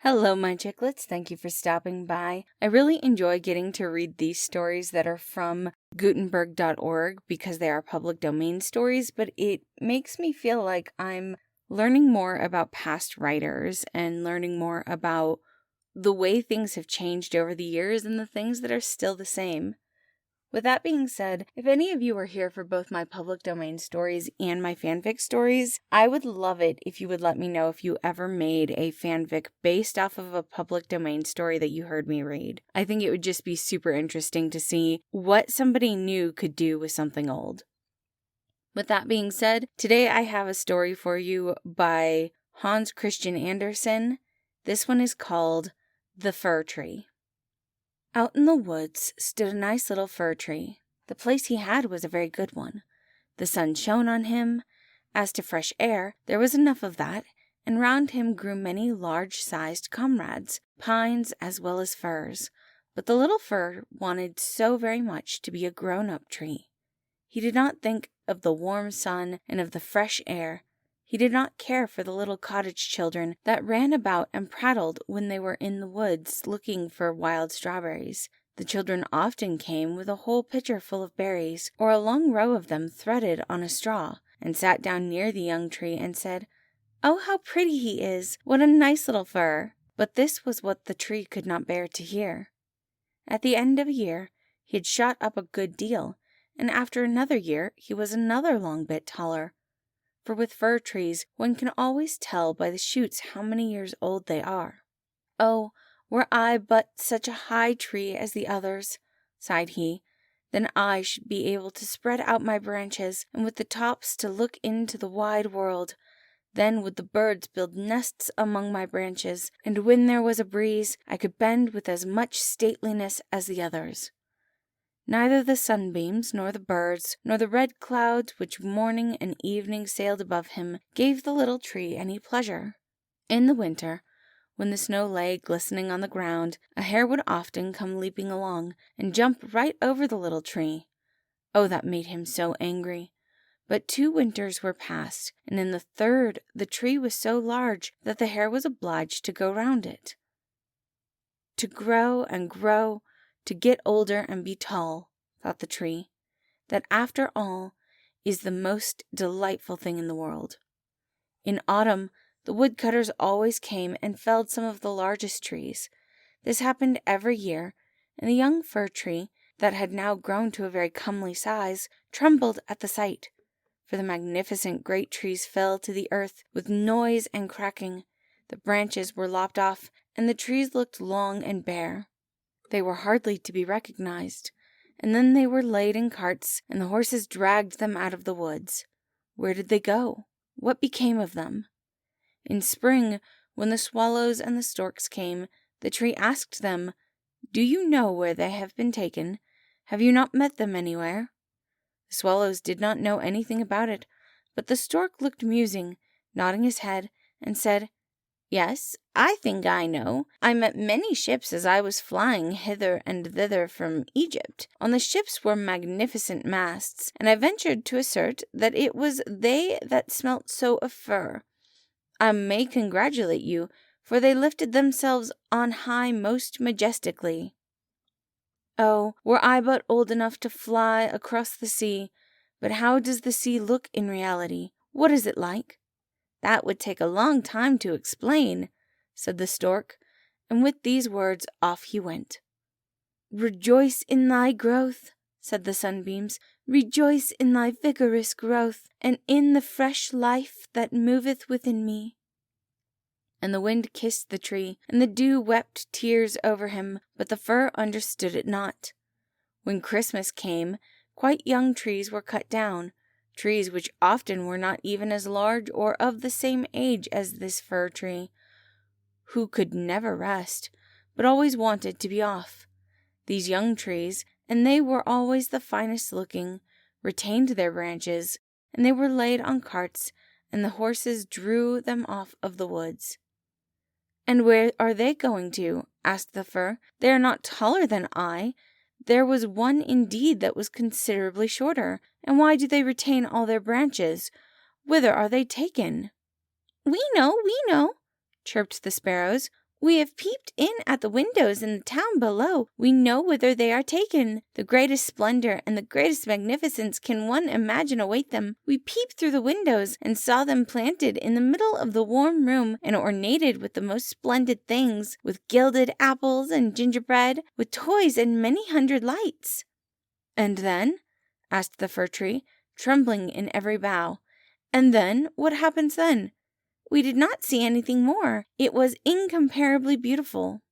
Hello, my chicklets. Thank you for stopping by. I really enjoy getting to read these stories that are from Gutenberg.org because they are public domain stories, but it makes me feel like I'm learning more about past writers and learning more about the way things have changed over the years and the things that are still the same. With that being said, if any of you are here for both my public domain stories and my fanfic stories, I would love it if you would let me know if you ever made a fanfic based off of a public domain story that you heard me read. I think it would just be super interesting to see what somebody new could do with something old. With that being said, today I have a story for you by Hans Christian Andersen. This one is called The Fir Tree. Out in the woods stood a nice little fir tree. The place he had was a very good one. The sun shone on him. As to fresh air, there was enough of that, and round him grew many large-sized comrades, pines as well as firs. But the little fir wanted so very much to be a grown-up tree. He did not think of the warm sun and of the fresh air. He did not care for the little cottage children that ran about and prattled when they were in the woods looking for wild strawberries. The children often came with a whole pitcher full of berries, or a long row of them threaded on a straw, and sat down near the young tree and said, "Oh, how pretty he is! What a nice little fir!" But this was what the tree could not bear to hear. At the end of a year, he had shot up a good deal, and after another year he was another long bit taller. For with fir trees one can always tell by the shoots how many years old they are. "Oh, were I but such a high tree as the others," sighed he, "then I should be able to spread out my branches, and with the tops to look into the wide world. Then would the birds build nests among my branches, and when there was a breeze, I could bend with as much stateliness as the others." Neither the sunbeams, nor the birds, nor the red clouds which morning and evening sailed above him, gave the little tree any pleasure. In the winter, when the snow lay glistening on the ground, a hare would often come leaping along, and jump right over the little tree. Oh, that made him so angry! But 2 winters were past, and in the 3rd the tree was so large that the hare was obliged to go round it. To grow and grow, to get older and be tall, thought the tree, that after all is the most delightful thing in the world. In autumn, the woodcutters always came and felled some of the largest trees. This happened every year, and the young fir tree, that had now grown to a very comely size, trembled at the sight, for the magnificent great trees fell to the earth with noise and cracking. The branches were lopped off, and the trees looked long and bare. They were hardly to be recognized, and then they were laid in carts, and the horses dragged them out of the woods. Where did they go? What became of them? In spring, when the swallows and the storks came, the tree asked them, "Do you know where they have been taken? Have you not met them anywhere?" The swallows did not know anything about it, but the stork looked musing, nodding his head, and said, "Yes, I think I know. I met many ships as I was flying hither and thither from Egypt. On the ships were magnificent masts, and I ventured to assert that it was they that smelt so of fir. I may congratulate you, for they lifted themselves on high most majestically. Oh, were I but old enough to fly across the sea! But how does the sea look in reality? What is it like?" "That would take a long time to explain," said the stork, and with these words off he went. "Rejoice in thy growth," said the sunbeams. "Rejoice in thy vigorous growth, and in the fresh life that moveth within me." And the wind kissed the tree, and the dew wept tears over him, but the fir understood it not. When Christmas came, quite young trees were cut down, trees which often were not even as large or of the same age as this fir tree, who could never rest, but always wanted to be off. These young trees, and they were always the finest looking, retained their branches, and they were laid on carts, and the horses drew them off of the woods. "And where are they going to?" asked the fir. "They are not taller than I. There was one indeed that was considerably shorter. And why do they retain all their branches? Whither are they taken?" We know," chirped the sparrows. We have peeped in at the windows in the town below. We know whither they are taken. The greatest splendor and the greatest magnificence can one imagine await them. We peeped through the windows and saw them planted in the middle of the warm room and ornated with the most splendid things, with gilded apples and gingerbread, with toys and many hundred lights." "And then?" asked the fir tree, trembling in every bough. "And then? What happens then?" "We did not see anything more. It was incomparably beautiful."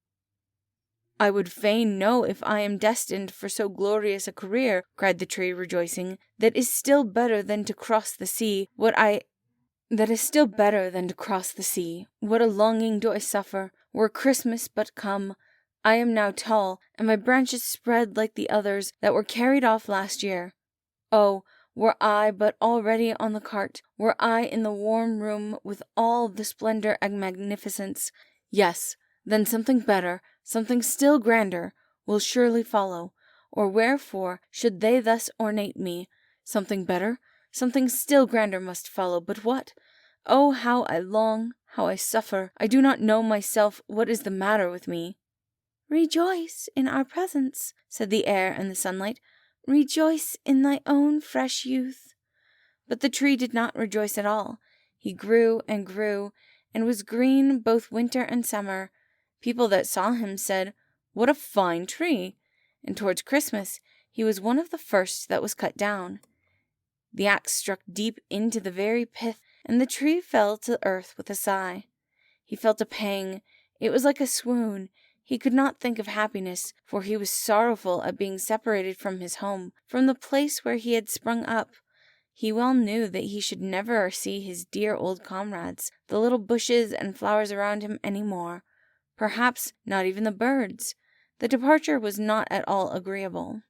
"I would fain know if I am destined for so glorious a career," cried the tree, rejoicing. "That is still better than to cross the sea. What a longing do I suffer. Were Christmas but come! I am now tall, and my branches spread like the others that were carried off last year. Oh, were I but already on the cart, were I in the warm room with all the splendor and magnificence. Yes, then something better, something still grander, will surely follow. Or wherefore should they thus ornate me? Something better, something still grander must follow, but what? Oh, how I long, how I suffer. I do not know myself what is the matter with me." "Rejoice in our presence," said the air and the sunlight. "Rejoice in thy own fresh youth." But the tree did not rejoice at all. He grew and grew, and was green both winter and summer. People that saw him said, "What a fine tree!" And towards Christmas he was one of the first that was cut down. The axe struck deep into the very pith, and the tree fell to earth with a sigh. He felt a pang. It was like a swoon. He could not think of happiness, for he was sorrowful at being separated from his home, from the place where he had sprung up. He well knew that he should never see his dear old comrades, the little bushes and flowers around him any more. Perhaps not even the birds. The departure was not at all agreeable.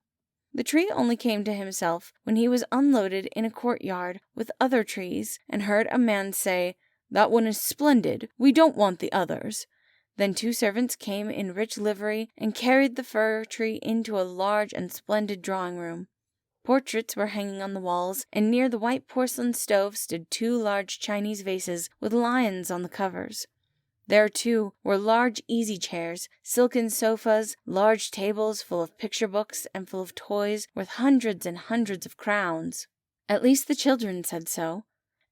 The tree only came to himself when he was unloaded in a courtyard with other trees, and heard a man say, "That one is splendid. We don't want the others." Then 2 servants came in rich livery and carried the fir tree into a large and splendid drawing room. Portraits were hanging on the walls, and near the white porcelain stove stood 2 large Chinese vases with lions on the covers. There, too, were large easy chairs, silken sofas, large tables full of picture books and full of toys worth hundreds and hundreds of crowns. At least the children said so.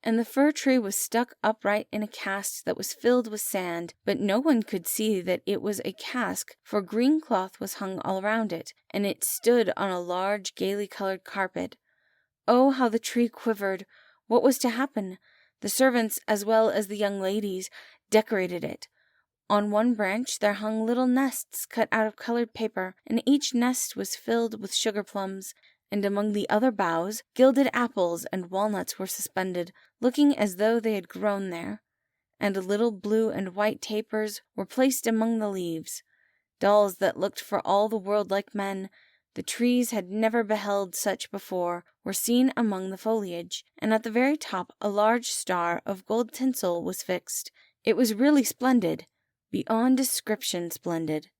And the fir tree was stuck upright in a cask that was filled with sand, but no one could see that it was a cask, for green cloth was hung all around it, and it stood on a large gaily colored carpet. Oh, how the tree quivered! What was to happen? The servants, as well as the young ladies, decorated it. On one branch there hung little nests cut out of colored paper, and each nest was filled with sugar plums, and among the other boughs gilded apples and walnuts were suspended, looking as though they had grown there. And little blue and white tapers were placed among the leaves. Dolls that looked for all the world like men, the trees had never beheld such before, were seen among the foliage, and at the very top a large star of gold tinsel was fixed. It was really splendid, beyond description splendid.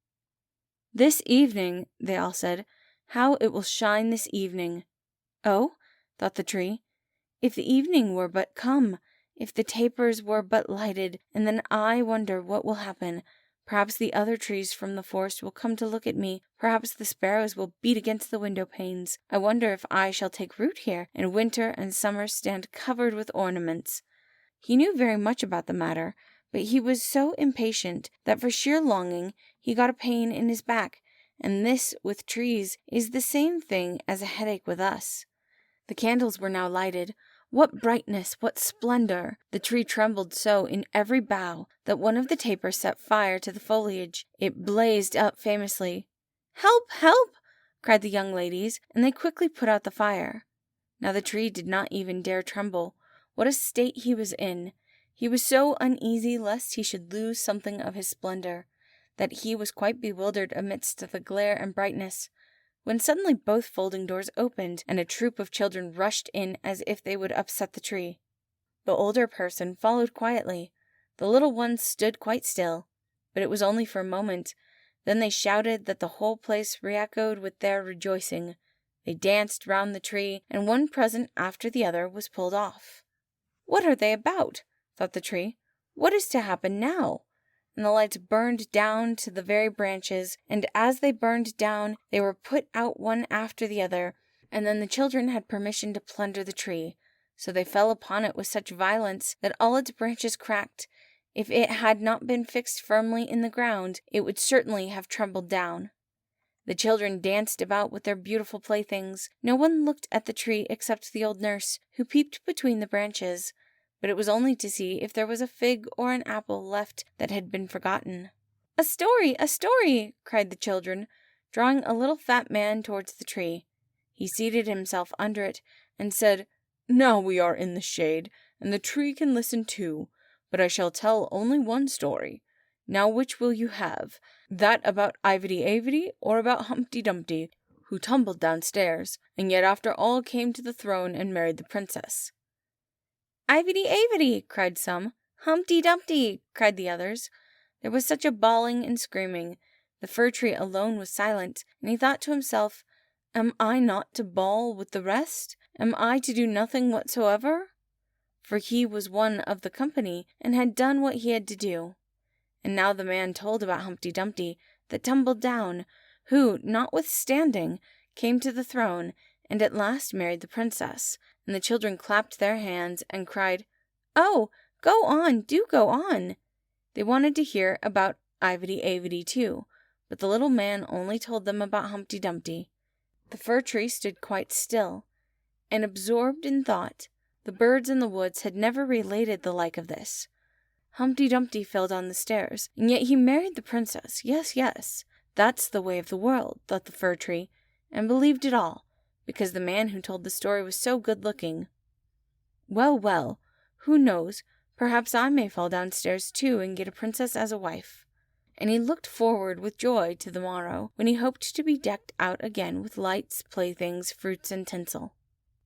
"This evening," they all said, "how it will shine this evening." "Oh," thought the tree, "if the evening were but come, if the tapers were but lighted, and then I wonder what will happen. Perhaps the other trees from the forest will come to look at me. Perhaps the sparrows will beat against the window panes. I wonder if I shall take root here, and winter and summer stand covered with ornaments." He knew very much about the matter, but he was so impatient that for sheer longing he got a pain in his back, and this, with trees, is the same thing as a headache with us. The candles were now lighted. What brightness, what splendor! The tree trembled so in every bough that one of the tapers set fire to the foliage. It blazed up famously. "Help! Help!" cried the young ladies, and they quickly put out the fire. Now the tree did not even dare tremble. What a state he was in! He was so uneasy lest he should lose something of his splendor, that he was quite bewildered amidst the glare and brightness, when suddenly both folding doors opened, and a troop of children rushed in as if they would upset the tree. The older person followed quietly. The little ones stood quite still, but it was only for a moment. Then they shouted that the whole place re-echoed with their rejoicing. They danced round the tree, and one present after the other was pulled off. "What are they about?" thought the tree. "What is to happen now?" and the lights burned down to the very branches, and as they burned down, they were put out one after the other, and then the children had permission to plunder the tree. So they fell upon it with such violence that all its branches cracked. If it had not been fixed firmly in the ground, it would certainly have trembled down. The children danced about with their beautiful playthings. No one looked at the tree except the old nurse, who peeped between the branches, but it was only to see if there was a fig or an apple left that had been forgotten. "A story! A story!" cried the children, drawing a little fat man towards the tree. He seated himself under it and said, "Now we are in the shade, and the tree can listen too, but I shall tell only one story. Now which will you have? That about Ivedy-Avedy, or about Humpty Dumpty, who tumbled downstairs, and yet after all came to the throne and married the princess?" "Ivedy-Avedy!" cried some. "Humpty Dumpty!" cried the others. There was such a bawling and screaming. The fir tree alone was silent, and he thought to himself, "Am I not to bawl with the rest? Am I to do nothing whatsoever?" For he was one of the company, and had done what he had to do. And now the man told about Humpty Dumpty, that tumbled down, who, notwithstanding, came to the throne, and at last married the princess, and the children clapped their hands and cried, "Oh, go on, do go on!" They wanted to hear about Ivedy-Avedy too, but the little man only told them about Humpty Dumpty. The fir tree stood quite still, and absorbed in thought. The birds in the woods had never related the like of this. Humpty Dumpty fell down the stairs, and yet he married the princess. Yes, yes, that's the way of the world, thought the fir tree, and believed it all, because the man who told the story was so good-looking. "Well, well, who knows, perhaps I may fall downstairs too and get a princess as a wife." And he looked forward with joy to the morrow, when he hoped to be decked out again with lights, playthings, fruits, and tinsel.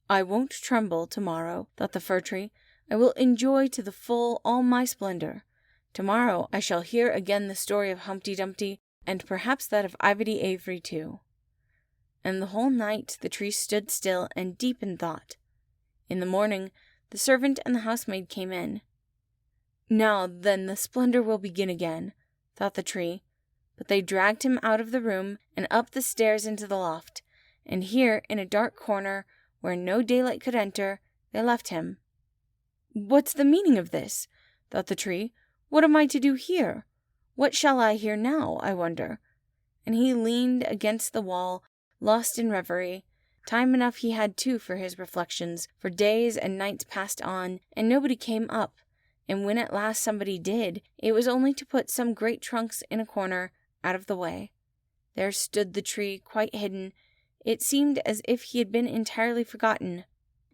"I won't tremble tomorrow," thought the fir tree. "I will enjoy to the full all my splendor. Tomorrow I shall hear again the story of Humpty Dumpty, and perhaps that of Ivedy-Avedy too." And the whole night the tree stood still and deep in thought. In the morning the servant and the housemaid came in. "Now then the splendor will begin again," thought the tree, but they dragged him out of the room and up the stairs into the loft, and here, in a dark corner, where no daylight could enter, they left him. "What's the meaning of this?" thought the tree. "What am I to do here? What shall I hear now, I wonder?" And he leaned against the wall, lost in reverie. Time enough he had too for his reflections, for days and nights passed on, and nobody came up. And when at last somebody did, it was only to put some great trunks in a corner, out of the way. There stood the tree, quite hidden. It seemed as if he had been entirely forgotten.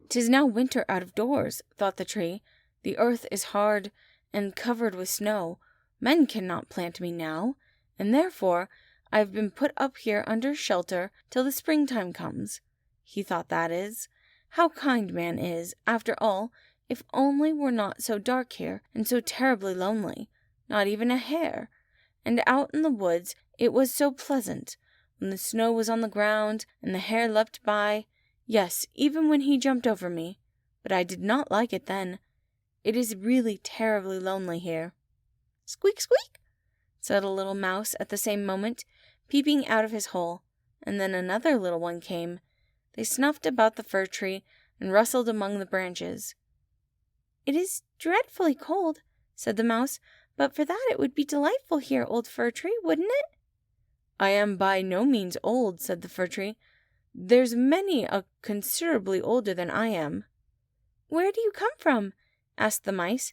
"'Tis now winter out of doors," thought the tree. "The earth is hard and covered with snow. Men cannot plant me now, and therefore I have been put up here under shelter till the springtime comes." He thought, that is. How kind man is, after all. If only were not so dark here, and so terribly lonely. Not even a hare. And out in the woods it was so pleasant, when the snow was on the ground, and the hare leapt by. Yes, even when he jumped over me. But I did not like it then. It is really terribly lonely here. "Squeak, squeak," said a little mouse at the same moment, peeping out of his hole, and then another little one came. They snuffed about the fir tree, and rustled among the branches. "It is dreadfully cold," said the mouse, "but for that it would be delightful here, old fir tree, wouldn't it?" "I am by no means old," said the fir tree. "There's many a considerably older than I am." "Where do you come from?" asked the mice,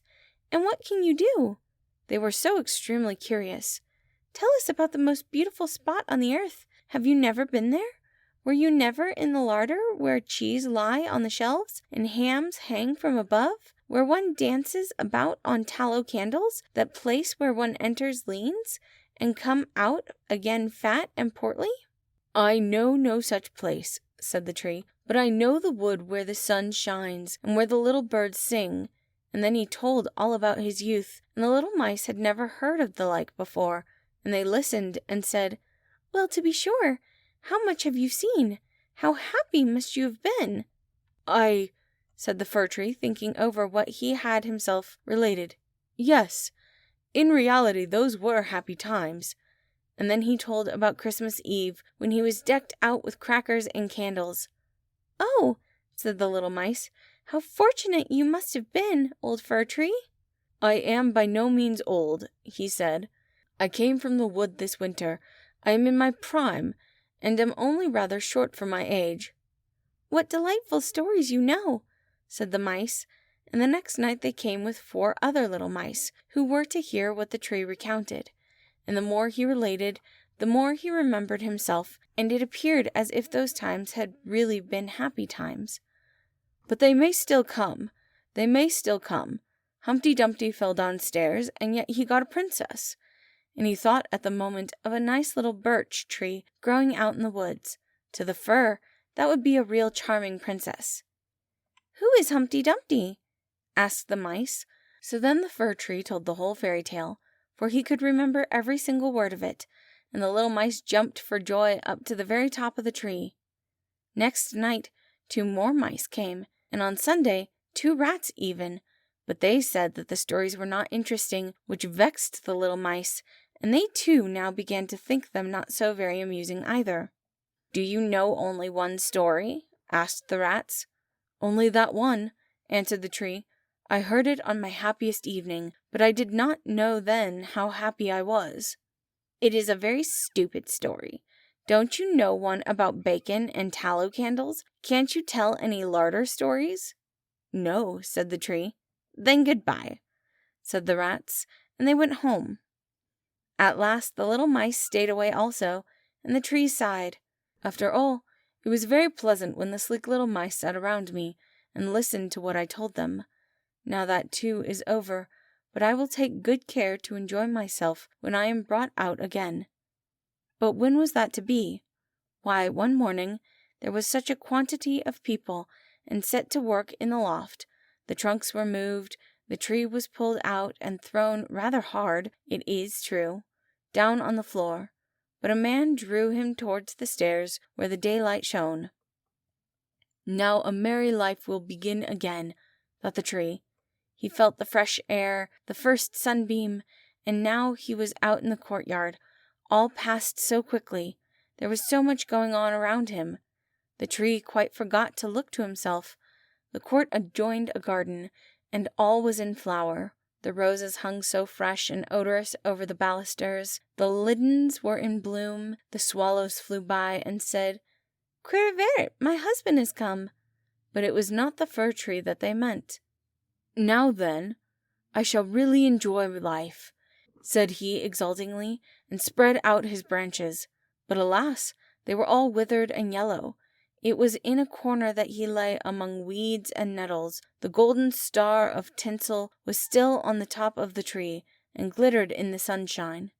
"and what can you do?" They were so extremely curious. "Tell us about the most beautiful spot on the earth. Have you never been there? Were you never in the larder where cheese lie on the shelves and hams hang from above, where one dances about on tallow candles, that place where one enters leans and come out again fat and portly?" "I know no such place," said the tree, "but I know the wood where the sun shines and where the little birds sing." And then he told all about his youth, and the little mice had never heard of the like before, and they listened and said, "Well, to be sure, how much have you seen? How happy must you have been?" "I," said the fir tree, thinking over what he had himself related. "Yes, In reality, those were happy times. And then he told about Christmas Eve, when he was decked out with crackers and candles. "Oh," said the little mice, "how fortunate you must have been, old Fir Tree." "I am by no means old," he said. "I came from the wood this winter. I am in my prime, and am only rather short for my age." "What delightful stories you know," said the mice, and the next night they came with 4 other little mice, who were to hear what the tree recounted. And the more he related, the more he remembered himself, and it appeared as if those times had really been happy times. "But they may still come. They may still come. Humpty Dumpty fell downstairs, and yet he got a princess." And he thought at the moment of a nice little birch tree growing out in the woods. To the fir, that would be a real charming princess. "Who is Humpty Dumpty?" asked the mice. So then the fir tree told the whole fairy tale, for he could remember every single word of it, and the little mice jumped for joy up to the very top of the tree. Next night 2 more mice came, and on Sunday 2 rats even, but they said that the stories were not interesting, which vexed the little mice, and they too now began to think them not so very amusing either. "Do you know only one story?" asked the rats. "Only that one," answered the tree. "I heard it on my happiest evening, but I did not know then how happy I was." "It is a very stupid story. Don't you know one about bacon and tallow candles? Can't you tell any larder stories?" "No," said the tree. "Then goodbye," said the rats, and they went home. At last the little mice stayed away also, and the tree sighed. "After all, it was very pleasant when the sleek little mice sat around me and listened to what I told them. Now that too is over, but I will take good care to enjoy myself when I am brought out again." But when was that to be? Why, one morning there was such a quantity of people, and set to work in the loft. The trunks were moved, the tree was pulled out and thrown rather hard, it is true, down on the floor, but a man drew him towards the stairs where the daylight shone. "Now a merry life will begin again," thought the tree. He felt the fresh air, the first sunbeam, and now he was out in the courtyard. All passed so quickly. There was so much going on around him. The tree quite forgot to look to himself. The court adjoined a garden, and all was in flower. The roses hung so fresh and odorous over the balusters. The lindens were in bloom. The swallows flew by and said, "Quirivert, my husband is come." But it was not the fir tree that they meant. "Now then, I shall really enjoy life," said he exultingly, and spread out his branches. But alas, they were all withered and yellow. It was in a corner that he lay among weeds and nettles. The golden star of tinsel was still on the top of the tree, and glittered in the sunshine.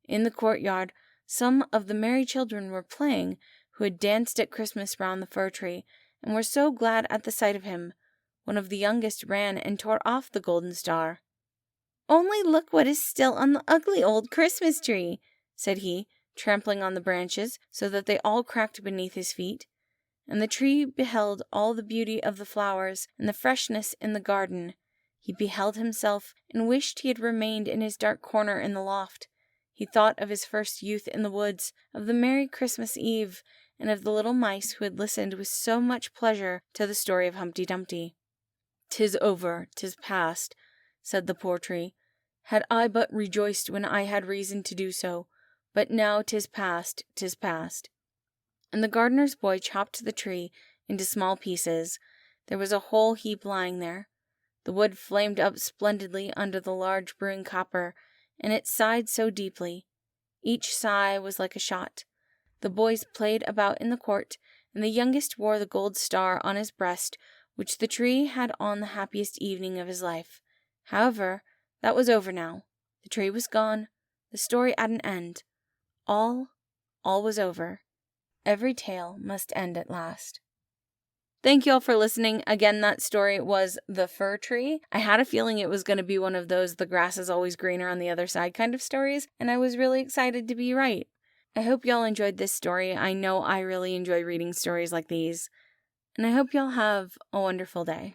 In the courtyard, some of the merry children were playing, who had danced at Christmas round the fir tree, and were so glad at the sight of him. One of the youngest ran and tore off the golden star. "Only look what is still on the ugly old Christmas tree," said he, trampling on the branches so that they all cracked beneath his feet. And the tree beheld all the beauty of the flowers and the freshness in the garden. He beheld himself and wished he had remained in his dark corner in the loft. He thought of his first youth in the woods, of the merry Christmas Eve, and of the little mice who had listened with so much pleasure to the story of Humpty Dumpty. "'Tis over, 'tis past," said the poor tree. "Had I but rejoiced when I had reason to do so, but now 'tis past, 'tis past." And the gardener's boy chopped the tree into small pieces. There was a whole heap lying there. The wood flamed up splendidly under the large brewing copper, and it sighed so deeply. Each sigh was like a shot. The boys played about in the court, and the youngest wore the gold star on his breast, which the tree had on the happiest evening of his life. However, that was over now. The tree was gone, the story at an end. All was over. Every tale must end at last. Thank you all for listening. Again, that story was The Fir Tree. I had a feeling it was going to be one of those the grass is always greener on the other side kind of stories, and I was really excited to be right. I hope y'all enjoyed this story. I know I really enjoy reading stories like these, and I hope y'all have a wonderful day.